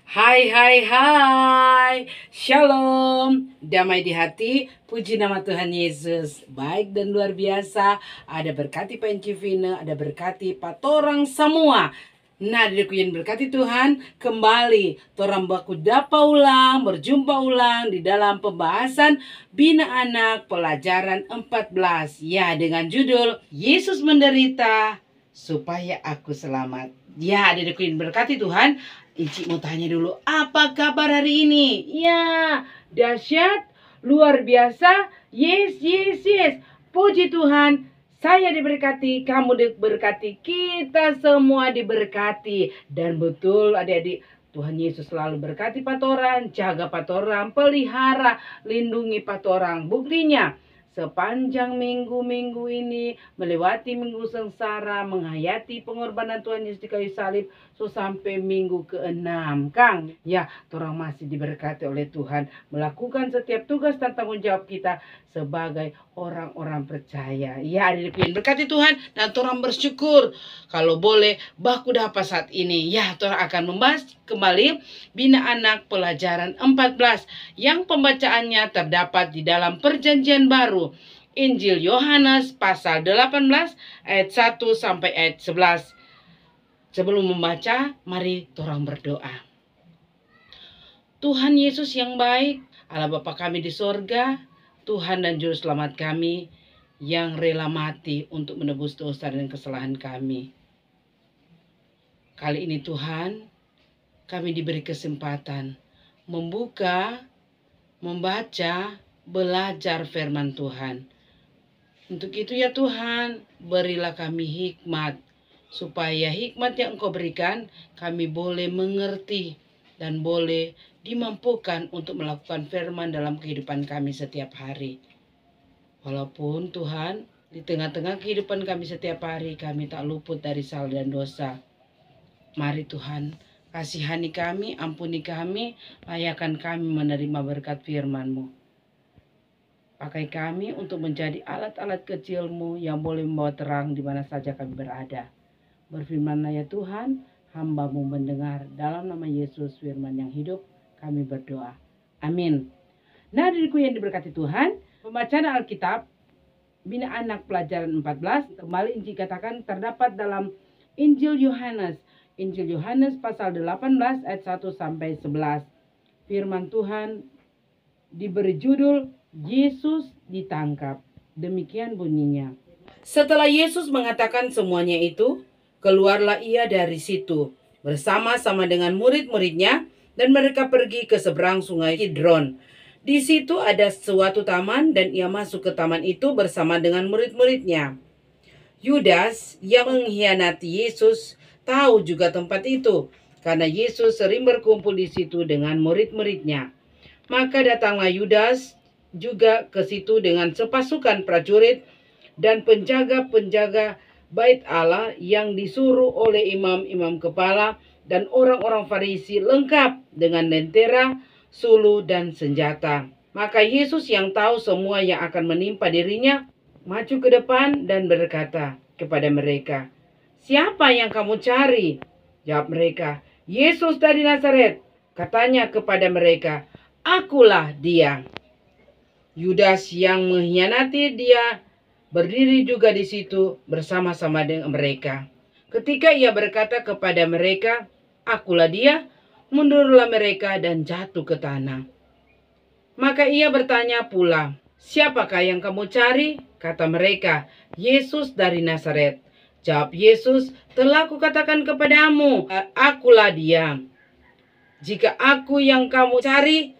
Hai hai hai, Shalom, damai di hati, puji nama Tuhan Yesus. Baik dan luar biasa, ada berkati Pak Encivina, ada berkati Pak Torang semua. Nah, yang berkati Tuhan, kembali torang baku dapa ulang, berjumpa ulang di dalam pembahasan Bina Anak pelajaran 14. Ya, dengan judul Yesus menderita supaya aku selamat. Ya, yang berkati Tuhan. Ici mau tanya dulu, apa kabar hari ini? Ya, dahsyat, luar biasa. Yes, yes, yes. Puji Tuhan, saya diberkati, kamu diberkati, kita semua diberkati. Dan betul adik-adik, Tuhan Yesus selalu berkati patoran, jaga patoran, pelihara, lindungi patoran. Buktinya, sepanjang minggu-minggu ini, melewati minggu sengsara, menghayati pengorbanan Tuhan Yesus di kayu salib, sampai minggu ke-6, Kang. Ya, orang masih diberkati oleh Tuhan, melakukan setiap tugas dan tanggung jawab kita sebagai orang-orang percaya. Ya, berkati Tuhan, dan orang bersyukur kalau boleh baku dapat saat ini. Ya, orang akan membahas kembali Bina Anak pelajaran 14 yang pembacaannya terdapat di dalam Perjanjian Baru, Injil Yohanes pasal 18 ayat 1 sampai ayat 11. Sebelum membaca, mari torang berdoa. Tuhan Yesus yang baik, Allah Bapa kami di sorga, Tuhan dan Juru Selamat kami yang rela mati untuk menebus dosa dan kesalahan kami. Kali ini Tuhan, kami diberi kesempatan membuka, membaca, belajar firman Tuhan. Untuk itu ya Tuhan, berilah kami hikmat, supaya hikmat yang Engkau berikan kami boleh mengerti dan boleh dimampukan untuk melakukan firman dalam kehidupan kami setiap hari. Walaupun Tuhan, di tengah-tengah kehidupan kami setiap hari kami tak luput dari salah dan dosa. Mari Tuhan, kasihani kami, ampuni kami, layakkan kami menerima berkat firman-Mu. Pakai kami untuk menjadi alat-alat kecil-Mu yang boleh membawa terang di mana saja kami berada. Berfirmanlah ya Tuhan, hamba-Mu mendengar. Dalam nama Yesus firman yang hidup, kami berdoa. Amin. Nah, diriku yang diberkati Tuhan, pembacaan Alkitab, Bina Anak pelajaran 14, kembali Injil katakan terdapat dalam Injil Yohanes. Injil Yohanes pasal 18 ayat 1 sampai 11. Firman Tuhan diberi judul Yesus ditangkap. Demikian bunyinya. Setelah Yesus mengatakan semuanya itu, keluarlah ia dari situ bersama-sama dengan murid-muridnya dan mereka pergi ke seberang sungai Kidron. Di situ ada suatu taman dan ia masuk ke taman itu bersama dengan murid-muridnya. Yudas yang mengkhianati Yesus tahu juga tempat itu karena Yesus sering berkumpul di situ dengan murid-muridnya. Maka datanglah Yudas juga ke situ dengan sepasukan prajurit dan penjaga-penjaga bait Allah yang disuruh oleh imam-imam kepala dan orang-orang Farisi lengkap dengan lentera, sulu, dan senjata. Maka Yesus yang tahu semua yang akan menimpa dirinya, maju ke depan dan berkata kepada mereka, "Siapa yang kamu cari?" Jawab mereka, "Yesus dari Nazaret." Katanya kepada mereka, "Akulah dia." Yudas yang mengkhianati dia berdiri juga di situ bersama-sama dengan mereka. Ketika ia berkata kepada mereka, "Akulah dia," mundurlah mereka dan jatuh ke tanah. Maka ia bertanya pula, "Siapakah yang kamu cari?" Kata mereka, "Yesus dari Nazaret." Jawab Yesus, "Telah kukatakan kepadamu, akulah dia. Jika aku yang kamu cari,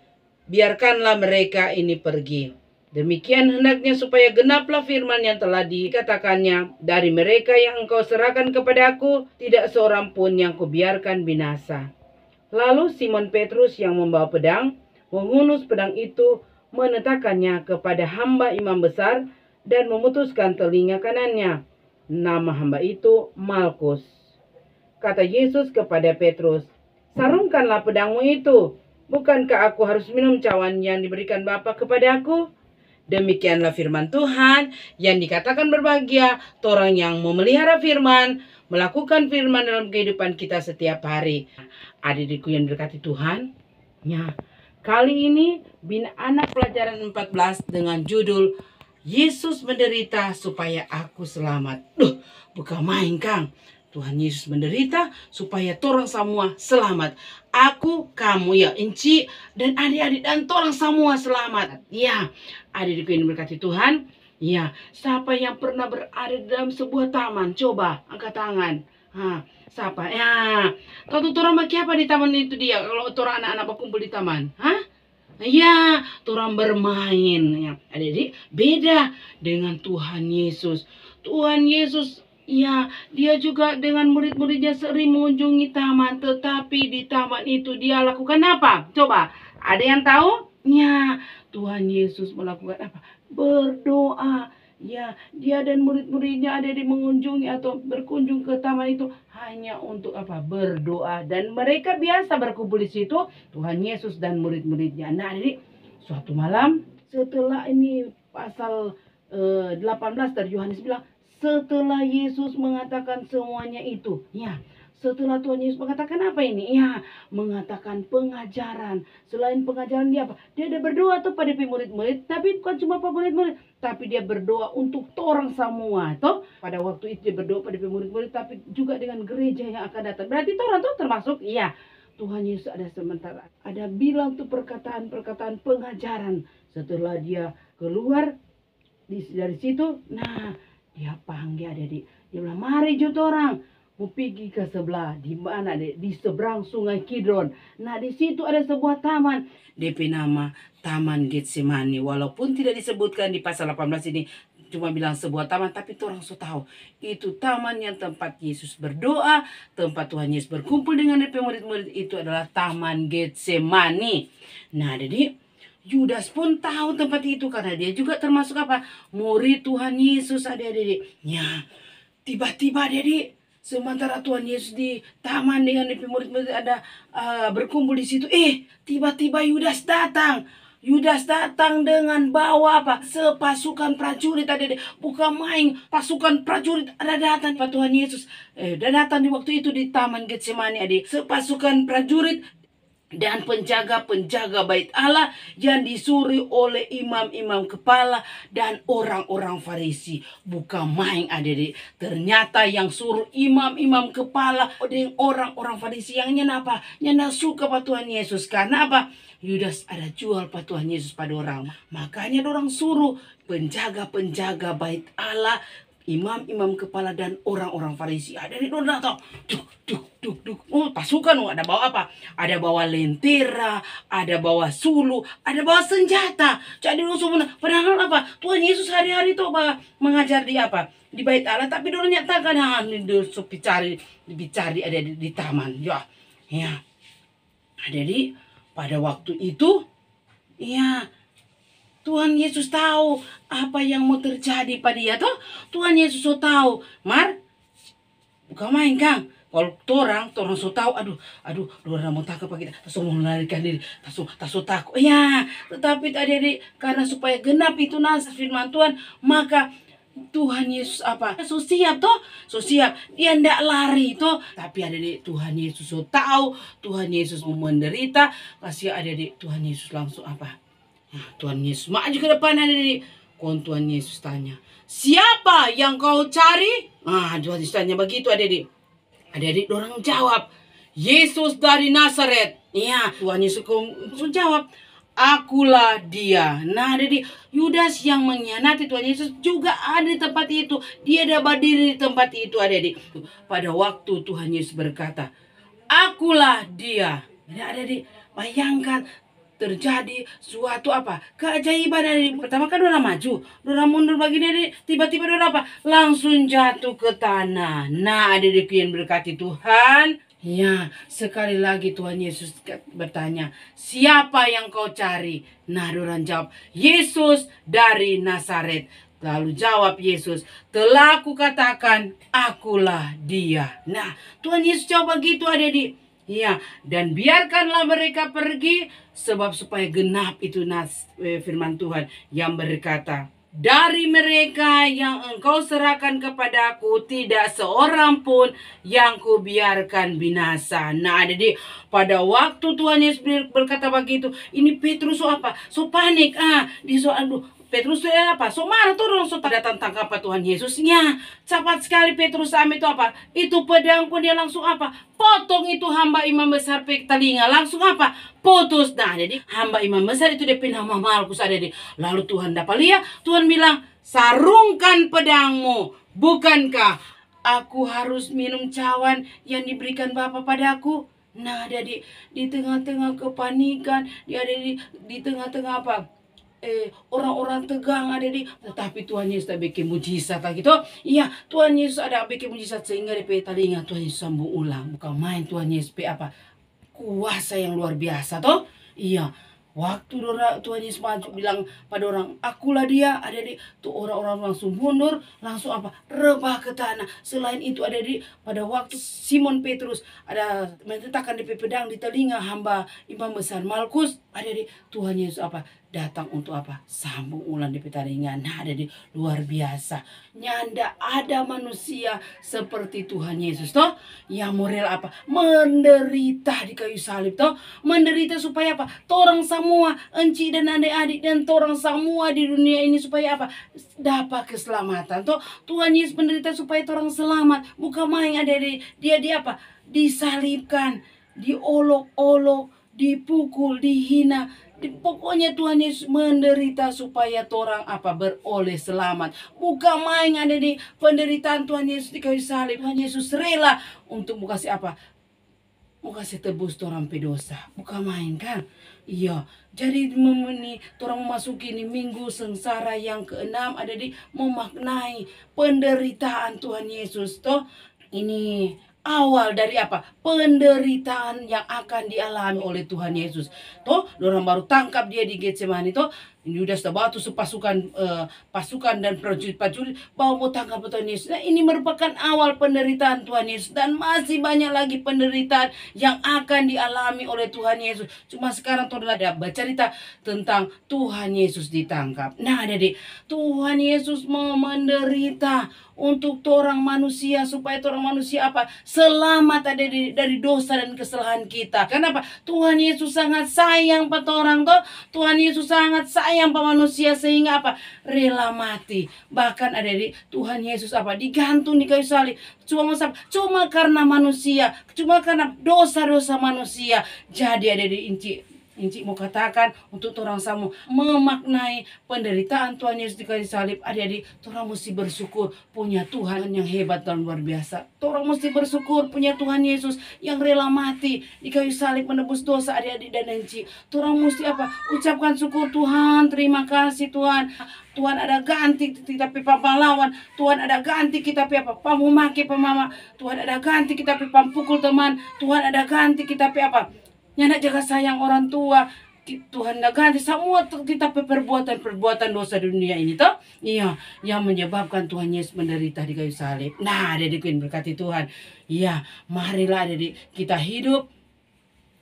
biarkanlah mereka ini pergi." Demikian hendaknya supaya genaplah firman yang telah dikatakannya, "Dari mereka yang engkau serahkan kepadaku, tidak seorang pun yang kubiarkan binasa." Lalu Simon Petrus yang membawa pedang, menghunus pedang itu, menetakannya kepada hamba imam besar dan memutuskan telinga kanannya. Nama hamba itu Malkus. Kata Yesus kepada Petrus, "Sarungkanlah pedangmu itu. Bukankah aku harus minum cawan yang diberikan Bapa kepada aku?" Demikianlah firman Tuhan yang dikatakan berbahagia orang yang memelihara firman, melakukan firman dalam kehidupan kita setiap hari. Adik-adikku yang berkati Tuhan, ya, kali ini Bina Anak pelajaran 14 dengan judul Yesus menderita supaya aku selamat. Bukan main Kang. Tuhan Yesus menderita supaya torang semua selamat. Aku, kamu ya, Inci dan adik-adik dan torang semua selamat. Ya, adik-adikku yang berkati Tuhan. Ya, siapa yang pernah berada dalam sebuah taman? Coba angkat tangan. Siapa? Ya, tahu torang pakai apa di taman itu dia? Kalau torang anak-anak berkumpul di taman, ya, torang bermain. Ya, adik-adik, beda dengan Tuhan Yesus. Tuhan Yesus, ya, dia juga dengan murid-muridnya sering mengunjungi taman. Tetapi di taman itu dia lakukan apa? Coba, ada yang tahu? Ya, Tuhan Yesus melakukan apa? Berdoa. Ya, dia dan murid-muridnya ada di mengunjungi atau berkunjung ke taman itu hanya untuk apa? Berdoa. Dan mereka biasa berkumpul di situ, Tuhan Yesus dan murid-muridnya. Nah, jadi suatu malam setelah ini pasal 18 dari Yohanes bilang, setelah Yesus mengatakan semuanya itu, ya, setelah Tuhan Yesus mengatakan apa ini? Ya, mengatakan pengajaran. Selain pengajaran dia apa? Dia ada berdoa tuh pada murid-murid, tapi bukan cuma pada murid-murid, tapi dia berdoa untuk orang semua. Toh, pada waktu itu dia berdoa pada murid-murid, tapi juga dengan gereja yang akan datang. Berarti orang tuh termasuk, iya. Tuhan Yesus ada sementara. Ada bilang tuh perkataan-perkataan pengajaran. Setelah dia keluar dari situ, nah, dia panggil adik-adik. Dia bilang, mari jut orang. Mau pergi ke sebelah, di mana deh? Di seberang Sungai Kidron. Nah, di situ ada sebuah taman. DP nama Taman Getsemani. Walaupun tidak disebutkan di pasal 18 ini, cuma bilang sebuah taman, tapi orang so tahu itu taman yang tempat Yesus berdoa, tempat Tuhan Yesus berkumpul dengan DP murid-murid, itu adalah Taman Getsemani. Nah, jadi Yudas pun tahu tempat itu karena dia juga termasuk apa? Murid Tuhan Yesus, adik-adik. Ya, tiba-tiba adik-adik, sementara Tuhan Yesus di taman dengan murid-murid ada berkumpul di situ. Tiba-tiba Yudas datang. Yudas datang dengan bawa apa? Sepasukan prajurit adik-adik. Bukan main, pasukan prajurit ada datang Pak Tuhan Yesus. Ada datang di waktu itu di Taman Getsemani adik. Sepasukan prajurit dan penjaga-penjaga bait Allah yang disuruh oleh imam-imam kepala dan orang-orang Farisi. Bukan main adik-adik. Ternyata yang suruh imam-imam kepala dan orang-orang Farisi yang nyana apa? Nyana suka Pak Tuhan Yesus. Karena apa? Yudas ada jual Pak Tuhan Yesus pada orang. Makanya orang suruh penjaga-penjaga bait Allah, imam-imam kepala dan orang-orang Farisi. Ada di orang tahu. Pasukan ada bawa apa? Ada bawa lentera, ada bawa sulu, ada bawa senjata. Jadi semua padahal apa? Tuhan Yesus hari-hari itu mengajar di apa? Di bait Allah, tapi dia nyatakan dicari ada di taman. Ya. Ada di pada waktu itu, ya, Tuhan Yesus tahu apa yang mau terjadi pada dia toh. Tuhan Yesus so tahu. Bukan main Kang. Kalau orang so tahu, orang mau takut kita, tasu mau melarikan diri, tasu takut. Ya, tetapi adik-adik, karena supaya genap itu nas firman Tuhan, maka Tuhan Yesus apa? So siap toh, so siap. Dia ndak lari toh, tapi adik-adik Tuhan Yesus so tahu, Tuhan Yesus mau menderita, kasih adik-adik Tuhan Yesus langsung apa? Nah, Tuhan Yesus maju ke depan adik-adik. Tuhan Yesus tanya, siapa yang kau cari? Tuhan Yesus tanya begitu adik-adik. Adik-adik orang jawab, Yesus dari Nazaret. Iya, Tuhan Yesus jawab, akulah dia. Nah, adik-adik, Yudas yang mengkhianati Tuhan Yesus juga ada di tempat itu. Dia ada berdiri di tempat itu adik-adik. Pada waktu Tuhan Yesus berkata, akulah dia. Nah, adik-adik, bayangkan terjadi suatu apa? Keajaiban dari pertama kan orang maju, orang mundur begini, tiba-tiba orang apa? Langsung jatuh ke tanah. Nah, adik-adik yang berkati Tuhan. Ya, sekali lagi Tuhan Yesus bertanya, siapa yang kau cari? Nah, orang jawab, Yesus dari Nazaret. Lalu jawab Yesus, telah kukatakan, akulah dia. Nah, Tuhan Yesus jawab begitu adik-adik. Ya, dan biarkanlah mereka pergi sebab supaya genap itu firman Tuhan yang berkata, dari mereka yang engkau serahkan kepadaku tidak seorang pun yang kubiarkan binasa. Nah, jadi pada waktu Tuhan Yesus berkata begitu, ini Petrus apa? So panik, Petrus apa? So marah tuh orang so datang tangkap Tuhan Yesusnya. Cepat sekali Petrus itu apa? Itu pedang pun dia langsung apa? Potong itu hamba imam besar telinga. Langsung apa? Putus. Nah, jadi hamba imam besar itu dia nama Malkus ada di. Lalu Tuhan dapat lihat, Tuhan bilang, sarungkan pedangmu. Bukankah aku harus minum cawan yang diberikan Bapa padaku? Nah, ada di tengah-tengah kepanikan, dia ada di tengah-tengah apa? Orang-orang tegang ada tetapi Tuhan Yesus tak bikin mujizat gitu. Iya, Tuhan Yesus ada bikin mujizat sehingga di telinga Tuhan Yesus sambung ulang. Bukan main Tuhan Yesus apa kuasa yang luar biasa toh. Iya, waktu Tuhan Yesus maju bilang pada orang, akulah dia, ada tuh orang-orang langsung mundur, langsung apa? Rebah ke tanah. Selain itu ada pada waktu Simon Petrus ada meletakkan pedang di telinga hamba imam besar Malkus, ada Tuhan Yesus apa? Datang untuk apa? Sambung ulang di telinga. Nah, ada luar biasa. Nyanda ada manusia seperti Tuhan Yesus toh yang moral apa? Menderita di kayu salib toh. Menderita supaya apa? Torang semua, enci dan adik-adik dan torang semua di dunia ini supaya apa? Dapat keselamatan toh. Tuhan Yesus menderita supaya torang selamat. Bukan main ada dia apa? Disalibkan, diolok-olok, dipukul, dihina. Pokoknya Tuhan Yesus menderita supaya torang apa? Beroleh selamat. Bukan main ada di penderitaan Tuhan Yesus di kayu salib. Tuhan Yesus rela untuk mau kasih apa? Mau kasih tebus torang pedosa. Bukan main kan? Iya. Jadi torang memasuki ini minggu sengsara yang keenam ada di memaknai penderitaan Tuhan Yesus toh. Ini awal dari apa? Penderitaan yang akan dialami oleh Tuhan Yesus. Toh, orang baru tangkap dia di Getsemani toh. Yudas batu pasukan dan prajurit bawa mau tangkap Tuhan Yesus. Nah, ini merupakan awal penderitaan Tuhan Yesus dan masih banyak lagi penderitaan yang akan dialami oleh Tuhan Yesus. Cuma sekarang Tuhan ada bercerita tentang Tuhan Yesus ditangkap. Nah, jadi Tuhan Yesus mau menderita untuk orang manusia supaya orang manusia apa? Selamat ada dari dosa dan kesalahan kita. Kenapa? Tuhan Yesus sangat sayang pada orang toh. Tuhan Yesus sangat sayang pada manusia sehingga apa? Rela mati. Bahkan ada Tuhan Yesus apa? Digantung di kayu salib. Cuma karena manusia, cuma karena dosa-dosa manusia. Jadi ada Inci mau katakan untuk orang sama memaknai penderitaan Tuhan Yesus di kayu salib. Adik-adik, orang mesti bersyukur punya Tuhan yang hebat dan luar biasa. Orang mesti bersyukur punya Tuhan Yesus yang rela mati di kayu salib menebus dosa adik-adik dan Inci. Orang mesti apa? Ucapkan syukur Tuhan, terima kasih Tuhan. Tuhan ada ganti kita pahlawan. Tuhan ada ganti kita apa? Pamumaki pemama. Tuhan ada ganti kita pampukul teman. Tuhan ada ganti kita apa? Nyana jaga sayang orang tua. Tuhan dah ganti semua kita perbuatan dosa dunia ini toh. Iya, yang menyebabkan Tuhan Yesus menderita di kayu salib. Nah, adik-adik berkati Tuhan. Iya, marilah adik kita hidup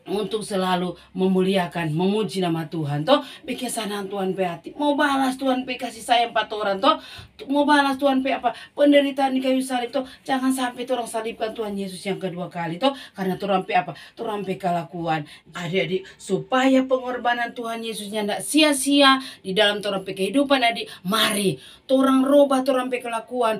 untuk selalu memuliakan, memuji nama Tuhan toh. Bikin sanang Tuhan pe hati. Mau balas Tuhan pe kasih sayang empat orang toh. Mau balas Tuhan pe apa? Penderitaan di kayu salib toh. Jangan sampai orang salibkan Tuhan Yesus yang kedua kali toh. Karena orang pe apa? Orang pe kelakuan. Adik-adik, supaya pengorbanan Tuhan Yesusnya tidak sia-sia di dalam orang pe kehidupan adik. Mari orang robah orang pe kelakuan.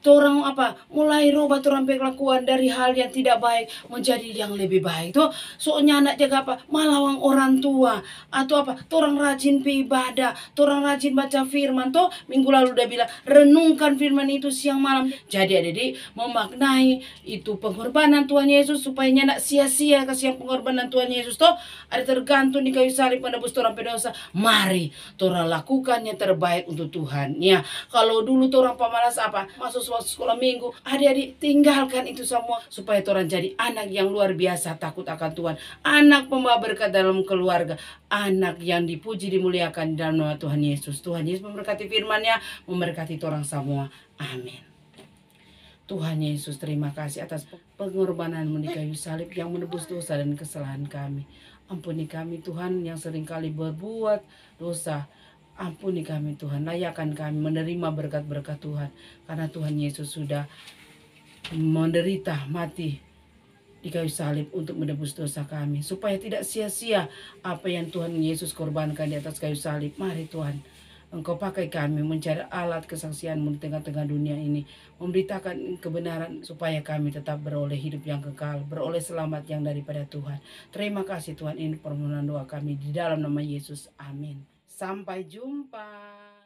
Orang apa? Mulai robah orang kelakuan dari hal yang tidak baik menjadi yang lebih baik. Tuh, soalnya anak jaga apa? Malawang orang tua atau apa? Orang rajin ibadah, orang rajin baca firman. Tuh, minggu lalu udah bilang renungkan firman itu siang malam. Jadi adik memaknai itu pengorbanan Tuhan Yesus supaya anak sia-sia kasih pengorbanan Tuhan Yesus. Tuh, ada tergantung di kayu salib menebus orang pedosa. Mari orang lakukan yang terbaik untuk Tuhan. Ya, kalau dulu orang pemalas apa? Masuk sekolah minggu, adik-adik tinggalkan itu semua supaya orang jadi anak yang luar biasa takut akan Tuhan, anak pembawa berkat dalam keluarga, anak yang dipuji dimuliakan dalam nama Tuhan Yesus. Tuhan Yesus memberkati firman-Nya, memberkati orang semua. Amin. Tuhan Yesus, terima kasih atas pengorbanan-Mu di kayu salib yang menebus dosa dan kesalahan kami. Ampuni kami Tuhan yang seringkali berbuat dosa. Ampuni kami Tuhan, layakkan kami menerima berkat-berkat Tuhan. Karena Tuhan Yesus sudah menderita mati di kayu salib untuk menebus dosa kami. Supaya tidak sia-sia apa yang Tuhan Yesus korbankan di atas kayu salib. Mari Tuhan, Engkau pakai kami mencari alat kesaksian-Mu di tengah-tengah dunia ini. Memberitakan kebenaran supaya kami tetap beroleh hidup yang kekal. Beroleh selamat yang daripada Tuhan. Terima kasih Tuhan, ini permohonan doa kami di dalam nama Yesus. Amin. Sampai jumpa.